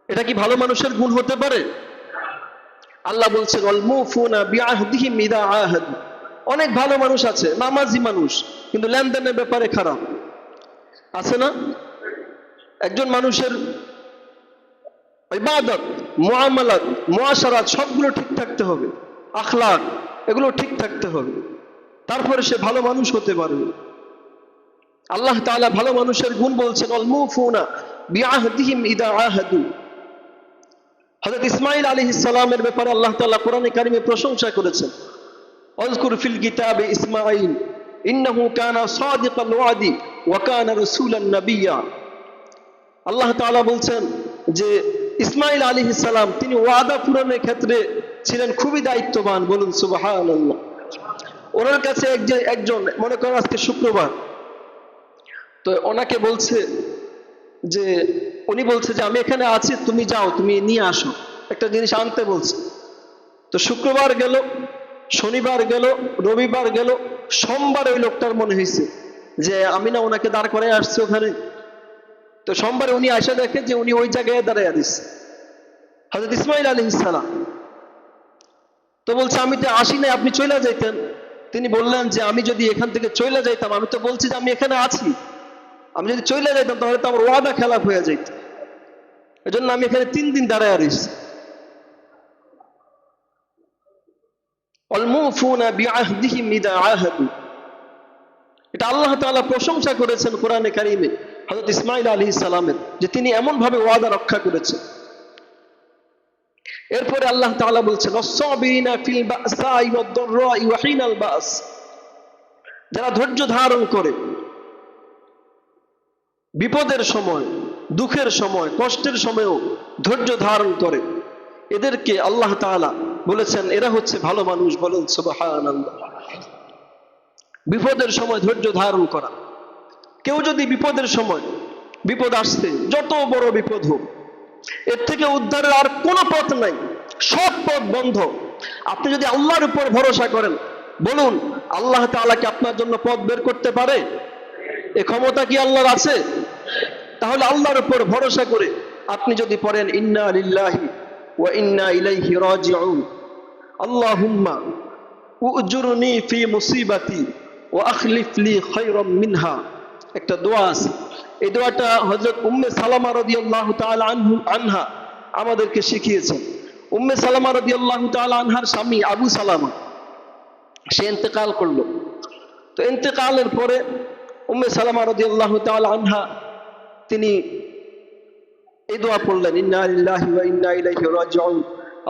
এটা কি ভালো মানুষের গুণ হতে পারে? আল্লাহ বলছেন ওয়াল মুফুনা বিআহদিহিম ইদা আহাদু। অনেক ভালো মানুষ আছে, নামাজি মানুষ, কিন্তু লেনদেনের ব্যাপারে খারাপ, আছে না? একজন মানুষের ইবাদত, মুআমালাত, মুআশারাত সবগুলো ঠিক থাকতে হবে, আখলাক এগুলো ঠিক থাকতে হবে, তারপরে সে ভালো মানুষ হতে পারবে। আল্লাহ তাআলা ভালো মানুষের গুণ বলছেন ওয়াল মুফুনা বিআহদিহিম ইদা আহাদু। হযরত ইসমাঈল আলাইহিস সালামের ব্যাপারে আল্লাহ তাআলা কোরআনে কারিমে প্রশংসা করেছেন, ওয়াজকুর ফিল কিতাবে ইসমাঈল ইন্নাহু কানা সাদিকাল ওয়াদি ওয়া কানা রাসূলান নাবিয়্যা। আল্লাহ তাআলা বলছেন যে ইসমাঈল আলাইহিস সালাম, তিনি ওয়াদা পূরণের ক্ষেত্রে ছিলেন খুবই দায়িত্ববান। বলুন সুবহানাল্লাহ। ওনার কাছে একজন মনে করেন আজকে শুক্রবার, তো ওনাকে বলছে যে, উনি বলছে যে আমি এখানে আছি, তুমি যাও, তুমি নিয়ে আসো, একটা জিনিস আনতে বলছে। তো শুক্রবার গেল, শনিবার গেল, রবিবার গেল, সোমবার ওই লোকটার মনে হয়েছে যে আমি না ওনাকে দাঁড় করে আসছি ওখানে, তো সোমবারে উনি আয়সা দেখে যে উনি ওই জায়গায় দাঁড়ায় দিচ্ছে, হযরত ইসমাঈল আলাইহিস সালাম। তো বলছে আমি তো আসি নাই, আপনি চলে যাইতেন। তিনি বললেন যে আমি যদি এখান থেকে চলে যাইতাম, আমি তো বলছি যে আমি এখানে আছি, আমি যদি চলে যাইতাম তাহলে তো আমার ওয়াদা খেলাফ হয়ে যাইত, এজন্য আমি এখানে 3 দিন দাঁড়ায় রইছি। আল-মুফুনা বিআহদিহিম ইযা আহাদু, এটা আল্লাহ তাআলা প্রশংসা করেছেন কোরআনে কারীমে হযরত ইসমাঈল আলাইহিস সালামের, যে তিনি এমন ভাবে ওয়াদা রক্ষা করেছেন। এরপরে আল্লাহ তাআলা বলছেন ওয়াস-সাবিরিনা ফিল বাসাই ওয়াদ-দাররাই ওয়া হিনাল বাস, যারা ধৈর্য ধারণ করে বিপদের সময়, দুঃখের সময়, কষ্টের সময়ও ধৈর্য ধারণ করে, এদেরকে আল্লাহ তাআলা বলেছেন এরা হচ্ছে ভালো মানুষ। বলেন সুবহানাল্লাহ। বিপদের সময় ধৈর্য ধারণ করা। কেউ যদি বিপদের সময়, বিপদ আসছে, যত বড় বিপদ হোক, এর থেকে উদ্ধারের আর কোনো পথ নাই, সব পথ বন্ধ, আপনি যদি আল্লাহর উপর ভরসা করেন, বলুন আল্লাহ তাআলা কি আপনার জন্য পথ বের করতে পারে? এ ক্ষমতা কি আল্লাহর আছে? তাহলে আল্লাহর উপর ভরসা করে আপনি যদি পড়েন ইন্না লিল্লাহি ওয়া ইন্না ইলাইহি রাজিউন, আল্লাহুম্মা উজুরনি ফি মুসিবাতি ওয়া আখলিফ লি খায়রাম মিনহা, একটা দোয়া আছে। এই দোয়াটা হযরত উম্মে সালামা রাদিয়াল্লাহু তাআলা আনহা আমাদেরকে শিখিয়েছেন। উম্মে সালামা রাদিয়াল্লাহু তাআলা আনহার স্বামী আবু সালামা সে ইন্তেকাল করলো। তো ইন্তেকালের পরে উম্মে সালামা রাদিয়াল্লাহু তাআলা আনহা তিনি এই দোয়া পড়লেন ইন্না লিল্লাহি ওয়া ইন্না ইলাইহি রাজিউন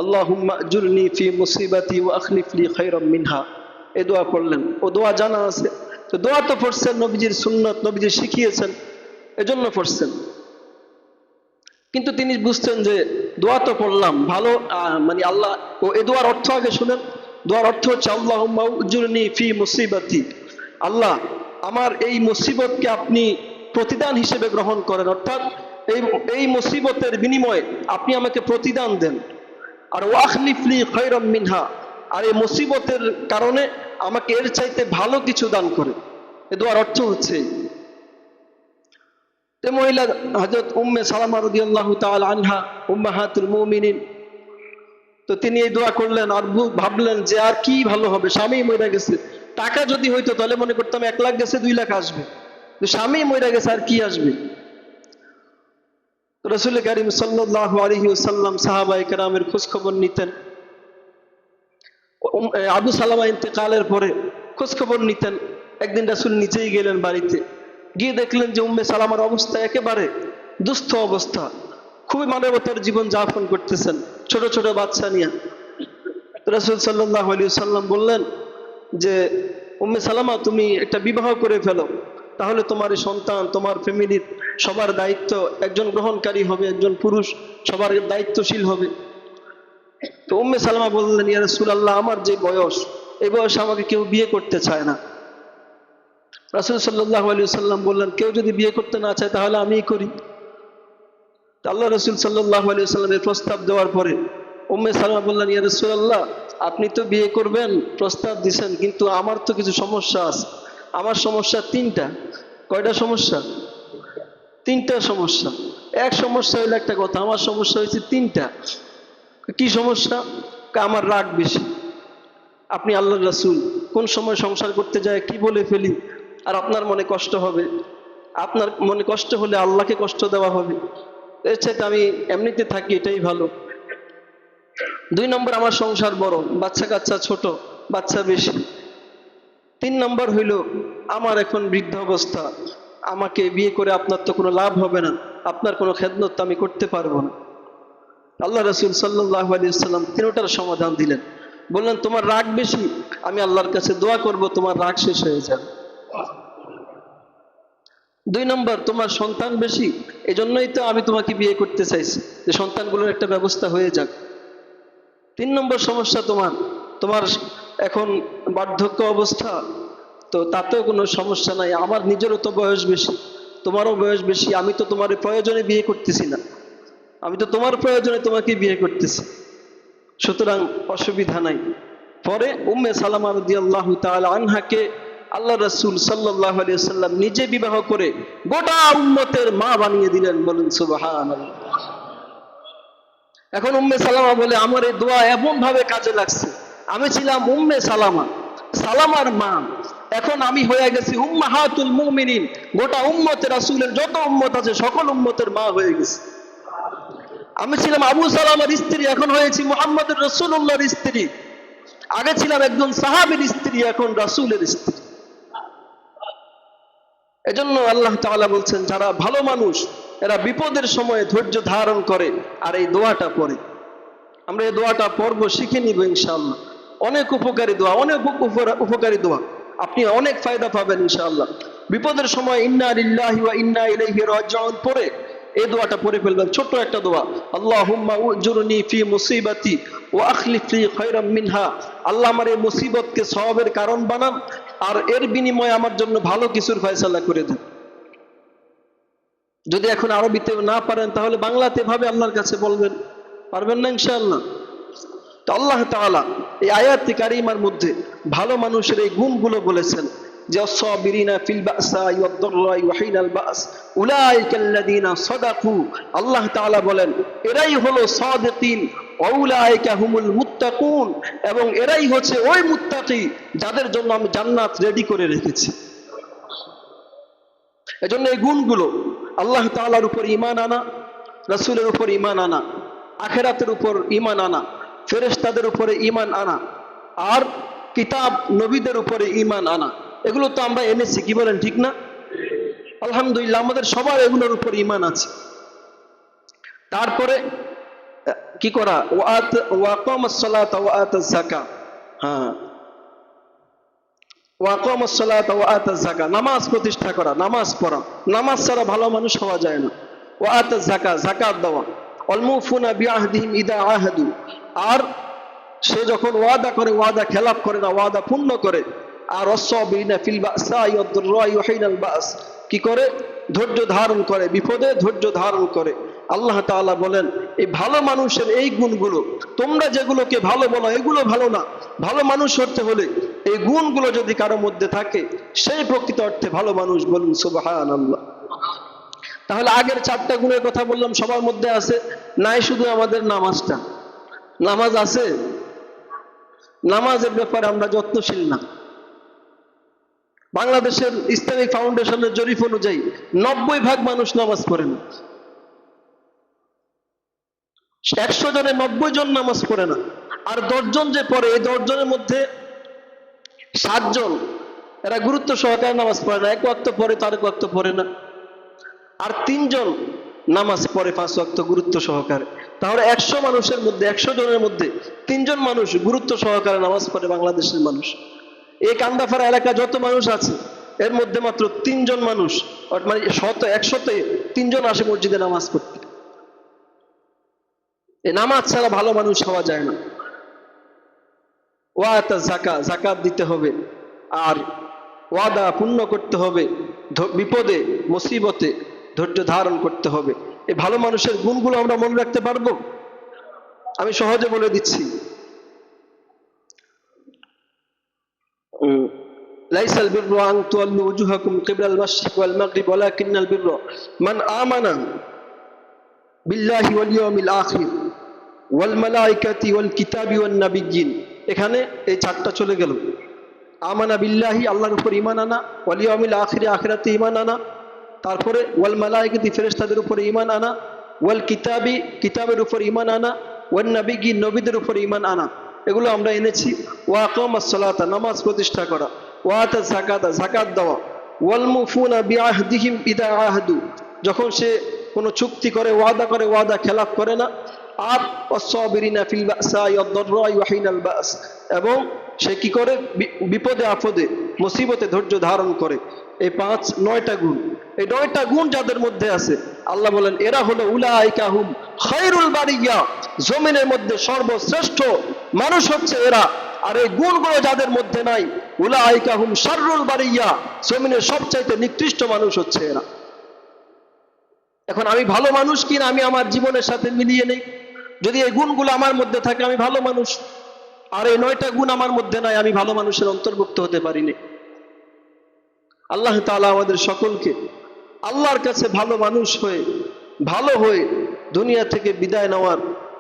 আল্লাহুম্মা আজুরনি ফি মুসিবাতি ওয়া আখলিফ লি খায়রাম মিনহা। এই দোয়া পড়লেন। ও দোয়া জানা আছে, তো দোয়া তো পড়ছেন, নবীজির সুন্নাত, নবীজি শিখিয়েছেন, এজন্য পড়ছেন। কিন্তু তিনি বুঝছেন যে দোয়া তো পড়লাম ভালো, মানে আল্লাহ, ও এই দোয়ার অর্থ আগে শুনেন। দোয়ার অর্থ হচ্ছে আল্লাহুম্মা উজুরনি ফি মুসিবাতি, আল্লাহ আমার এই মুসিবতকে আপনি প্রতিদান হিসেবে গ্রহণ করেন, অর্থাৎ এই মুসিবতের বিনিময়ে আপনি আমাকে প্রতিদান দেন। আর ওয়াখলিফ লি খায়রাম মিনহা, আর এই মুসিবতের কারণে আমাকে এর চাইতে ভালো কিছু দান করে। এ দোয়ার অর্থ হচ্ছে তে মহিলা হযরত উম্মে সালামা রাদিয়াল্লাহু তাআলা আনহা উম্মাহাতুল মুমিনিন, তো তিনি এই দোয়া করলেন আর ভাবলেন যে আর কি ভালো হবে, স্বামী মরে গেছে, টাকা যদি হইতো তাহলে মনে করতাম 1 লাখ গেছে 2 লাখ আসবে, স্বামী মরে গেছে আর কি আসবে। রাসূল কারীম সাল্লাল্লাহু আলাইহি ওয়াসাল্লাম সাহাবায়ে কেরামের খোঁজ খবর নিতেন। আবু সালামা ইন্তেকালের পরে খোঁজ খবর নিতেন। একদিন রাসূল নিচেই গেলেন বাড়িতে, গিয়ে দেখলেন যে উম্মে সালামার অবস্থা একেবারে দুস্থ অবস্থা, খুবই মানবতার জীবন যাপন করতেছেন ছোট ছোট বাচ্চা নিয়ে। রাসূল সাল্লাল্লাহু আলাইহি ওয়াসাল্লাম বললেন যে উম্মে সালামা তুমি একটা বিবাহ করে ফেলো, তাহলে তোমার এই সন্তান, তোমার ফ্যামিলির সবার দায়িত্ব একজন গ্রহণকারী হবে, একজন পুরুষ সবার দায়িত্বশীল হবে। তো উম্মে সালামা বললেন ইয়া রাসূলুল্লাহ, আমার যে বয়স, এই বয়সে আমাকে কেউ বিয়ে করতে চায় না। রাসূল সাল্লাল্লাহু আলাইহি ওয়াসাল্লাম বললেন কেউ যদি বিয়ে করতে না চায় তাহলে আমিই করি। আল্লাহ রাসূল সাল্লাল্লাহু আলাইহি ওয়াসাল্লামের প্রস্তাব দেওয়ার পরে উম্মে সালামা বললেন ইয়া রাসূলুল্লাহ, আপনি তো বিয়ে করবেন প্রস্তাব দিয়েছেন, কিন্তু আমার তো কিছু সমস্যা আছে। আমার সমস্যা 3টা। কয়টা সমস্যা? 3টা সমস্যা। এক সমস্যা হইলো একটা কথা, আমার সমস্যা হয়েছে 3টা। কি সমস্যা? আমার রাগ বেশি। আপনি আল্লাহর রাসূল, কোন সময় সংসার করতে যায় কি বলে ফেলি আর আপনার মনে কষ্ট হবে, আপনার মনে কষ্ট হলে আল্লাহকে কষ্ট দেওয়া হবে, এর চাইতে আমি এমনিতে থাকি, এটাই ভালো। 2 নম্বর, আমার সংসার বড়, বাচ্চা কাচ্চা ছোট, বাচ্চা বেশি। 3 নম্বর হইল আমার এখন বৃদ্ধ অবস্থা, আমাকে বিয়ে করে আপনার তো কোনো লাভ হবে না, আপনার কোনো খেদমত আমি করতে পারবো না। আল্লাহ রাসূল সাল্লাল্লাহু আলাইহি ওয়াসাল্লাম 3টার সমাধান দিলেন। বললেন তোমার রাগ বেশি, আমি আল্লাহর কাছে দোয়া করব তোমার রাগ শেষ হয়ে যাবে। 2 নম্বর, তোমার সন্তান বেশি, এজন্যই তো আমি তোমাকে বিয়ে করতে চাইছি, যে সন্তানগুলোর একটা ব্যবস্থা হয়ে যাক। 3 নম্বর সমস্যা তোমার এখন বার্ধক্য অবস্থা, তো তাতেও কোনো সমস্যা নাই, আমার নিজেরও তো বয়স বেশি, তোমারও বয়স বেশি, আমি তো তোমার প্রয়োজনে বিয়ে করতেছি না, আমি তো তোমার প্রয়োজনে তোমাকে বিয়ে করতেছি, সুতরাং অসুবিধা নাই। পরে উম্মে সালামা রাদিয়াল্লাহু তাআলা আনহাকে আল্লাহ রাসূল সাল্লাল্লাহু আলাইহি ওয়াসাল্লাম নিজে বিবাহ করে গোটা উম্মতের মা বানিয়ে দিলেন। বলুন সুবহানাল্লাহ। এখন উম্মে সালামা বলে, আমার এই দোয়া এমন ভাবে কাজে লাগছে, আমি ছিলাম উম্মে সালামা, সালামার মা, এখন আমি হয়ে গেছি উম্মাহাতুল মুমিনিন, গোটা উম্মতে রাসূলের যত উম্মত আছে সকল উম্মতের মা হয়ে গেছে। আমি ছিলাম আবু সালামার স্ত্রী, এখন হয়েছি মুহাম্মদুর রাসূলুল্লাহর স্ত্রী। আগে ছিলাম একজন সাহাবীর স্ত্রী, এখন রাসূলের স্ত্রী। এজন্য আল্লাহ তাআলা বলছেন, যারা ভালো মানুষ এরা বিপদের সময় ধৈর্য ধারণ করে আর এই দোয়াটা পড়ে। আমরা এই দোয়াটা পড়বো, শিখে নিব ইনশাআল্লাহ। অনেক উপকারী দোয়া, অনেক উপকারী দোয়া, আপনি অনেক ফায়দা পাবেন ইনশাআল্লাহ। বিপদের সময় ইন্না লিল্লাহি ওয়া ইন্না ইলাইহি রাজিউন পড়ে এই দোয়াটা পড়ে ফেলবেন। ছোট্ট একটা দোয়া, আল্লাহুম্মা উজুরনি ফি মুসিবাতি ওয়া আখলিফ লি খায়রাম মিনহা। আল্লাহ আমার এই মুসিবতকে সওয়াবের কারণ বানান আর এর বিনিময়ে আমার জন্য ভালো কিছুর ফয়সালা করে দেন। যদি এখন আরবিতে না পারেন তাহলে বাংলাতে ভাবে আল্লাহর কাছে বলবেন, পারবেন না ইনশাআল্লাহ। তো আল্লাহ তাআলা এই আয়াতে কারিমার মধ্যে ভালো মানুষের এই গুণগুলো বলেছেন যে আস-সাবিরিনা ফিল বাসাই ওয়াদ-দাররাই ওয়া হিনাল বাস উলাইকাল্লাযীনা সাদাকু। আল্লাহ তাআলা বলেন এরাই হলো সাদিকিন ওয়া উলাইকা হুমুল মুত্তাকুন, এবং এরাই হচ্ছে ওই মুত্তাকি যাদের জন্য আমি জান্নাত রেডি করে রেখেছি। এজন্য এই গুণগুলো, আল্লাহ তাআলার উপর ঈমান আনা, রাসূলের উপর ঈমান আনা, আখিরাতের উপর ঈমান আনা, ফেরেশতাদের উপরে ঈমান আনা, আর কিতাব নবীদের উপরে ঈমান আনা, এগুলো তো আমরা এনেছি, কি বলেন ঠিক না? আলহামদুলিল্লাহ আমাদের সবার এগুলোর উপর ঈমান আছে। তারপরে কি করা, ওয়া আকামাস সালাতা ওয়া আতাজ যাকাত। হ্যাঁ, ওয়া আকামাস সালাতা ওয়া আতাজ যাকাত, নামাজ প্রতিষ্ঠা করা, নামাজ পড়া। নামাজ ছাড়া ভালো মানুষ হওয়া যায় না। ওয়া আতাজ যাকাত, যাকাত দেওয়া। ওয়াল মুফুনা বিআহদিহিম ইযা আহাদু, আর সে যখন ওয়াদা করে ওয়াদা খেলাপ করে না, ওয়াদা পূর্ণ করে। আর আস-সাবিরিনা ফিল বাসাই ওয়াদ-দাররাই ওয়া হিনাল বাস, কি করে, ধৈর্য ধারণ করে, বিপদে ধৈর্য ধারণ করে। আল্লাহ তাআলা বলেন এই ভালো মানুষের এই গুণগুলো, তোমরা যেগুলোকে ভালো বলো এগুলো ভালো না। ভালো মানুষ হতে হলে এই গুণগুলো যদি কারো মধ্যে থাকে সেই প্রকৃত অর্থে ভালো মানুষ। বলুন সুবহানাল্লাহ। তাহলে আগের 4টা গুণের কথা বললাম সবার মধ্যে আছে নাই? শুধু আমাদের নামাজটা, নামাজ আছে, নামাজের ব্যাপারে আমরা যত্নশীল না। বাংলাদেশের ইসলামিক ফাউন্ডেশনের জরিপ অনুযায়ী 90% মানুষ নামাজ পড়ে না। 100 জনে 90 জন নামাজ পড়ে না। আর 10 জন যে পড়ে, এই 10 জনের মধ্যে 7 জন এরা গুরুত্ব সহকারে নামাজ পড়ে না, 1 ওয়াক্ত পড়ে, তার 1 ওয়াক্ত পড়ে না। আর 3 জন নামাজ পড়ে 5 ওয়াক্ত গুরুত্ব সহকারে। তাহলে 100 মানুষের মধ্যে, 100 জনের মধ্যে 3 জন মানুষ গুরুত্ব সহকারে নামাজ পড়ে বাংলাদেশের মানুষ। এই কান্দাফাড়া এলাকা যত মানুষ আছে এর মধ্যে মাত্র 3 জন মানুষ, মানে 100তে 3 জন আসে মসজিদে নামাজ পড়তে। এই নামাজ ছাড়া ভালো মানুষ হওয়া যায় না। ওয়াতা যাকাত, যাকাত দিতে হবে, আর ওয়াদা পূর্ণ করতে হবে, বিপদে মুসিবতে ধৈর্য ধারণ করতে হবে। এই ভালো মানুষের গুণগুলো আমরা মনে রাখতে পারবো? আমি সহজে বলে দিচ্ছি। লাইসাল বিররু আন তুওয়াল্লু উজুহাকুম কিবলাল মাশরিক ওয়াল মাগরিব ওয়ালাকিন্নাল বিররা মান আমানা বিল্লাহি ওয়াল ইয়াউমিল আখির ওয়াল মালাইকাতি ওয়াল কিতাবি ওয়ান নাবিয়্যিন। এখানে এই 4টা চলে গেল। আমানা বিল্লাহি, আল্লাহর উপর ঈমান আনা, ওয়াল ইয়াউমিল আখির, আখিরাতে ঈমান আনা, তারপরে ওয়াল মালাইকাতি, ফেরেশতাদের উপরে ঈমান আনা, ওয়াল কিতাবি, কিতাবের উপর ঈমান আনা, ওয়ান নাবিয়্যিন, নবীদের উপর ঈমান আনা। এগুলো আমরা এনেছি। ওয়া আকামাস সালাতা, নামাজ প্রতিষ্ঠা করা, ওয়া আতাজ যাকাতা, যাকাত দেওয়া, ওয়াল মুফুনা বিআহদিহিম ইযা আহাদু, যখন সে কোনো চুক্তি করে, ওয়াদা করে, ওয়াদা খেলাপ করে না। আর আস-সাবিরিনা ফিল বাসাই ওয়াদ-দাররাই ওয়া হিনাল বাস, এবং সে কি করে, বিপদে আপদে মুসিবতে ধৈর্য ধারণ করে। এই 9টা গুণ, এই 9টা গুণ যাদের মধ্যে আছে আল্লাহ বলেন এরা হলো উলাইকা হুম খায়রুল বারিয়া, জমিনের মধ্যে সর্বশ্রেষ্ঠ মানুষ হচ্ছে এরা। আর এই গুণগুলো যাদের মধ্যে নাই, উলাইকা হুম শাররুল বারিয়া, জমিনের সবচাইতে নিকৃষ্ট মানুষ হচ্ছে এরা। এখন আমি ভালো মানুষ কিনা আমি আমার জীবনের সাথে মিলিয়ে নেই। যদি এই গুণগুলো আমার মধ্যে থাকে আমি ভালো মানুষ, আর এই 9টা গুণ আমার মধ্যে নাই, আমি ভালো মানুষের অন্তর্ভুক্ত হতে পারিনি। আল্লাহ তাআলা আমাদের সকলকে আল্লাহর কাছে ভালো মানুষ হয়ে ভালো হয়ে দুনিয়া থেকে বিদায় নেওয়ার,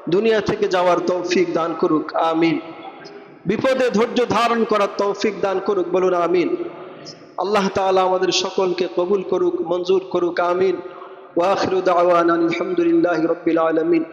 দুনিয়া থেকে যাওয়ার তৌফিক দান করুক, আমিন। বিপদে ধৈর্য ধারণ করার তৌফিক দান করুক, বলুন আমিন। আল্লাহ তাআলা আমাদের সকলকে কবুল করুক, মঞ্জুর করুক, আমিন। ওয়া আখিরু দাওয়ানা আলহামদুলিল্লাহি রাব্বিল আলামিন।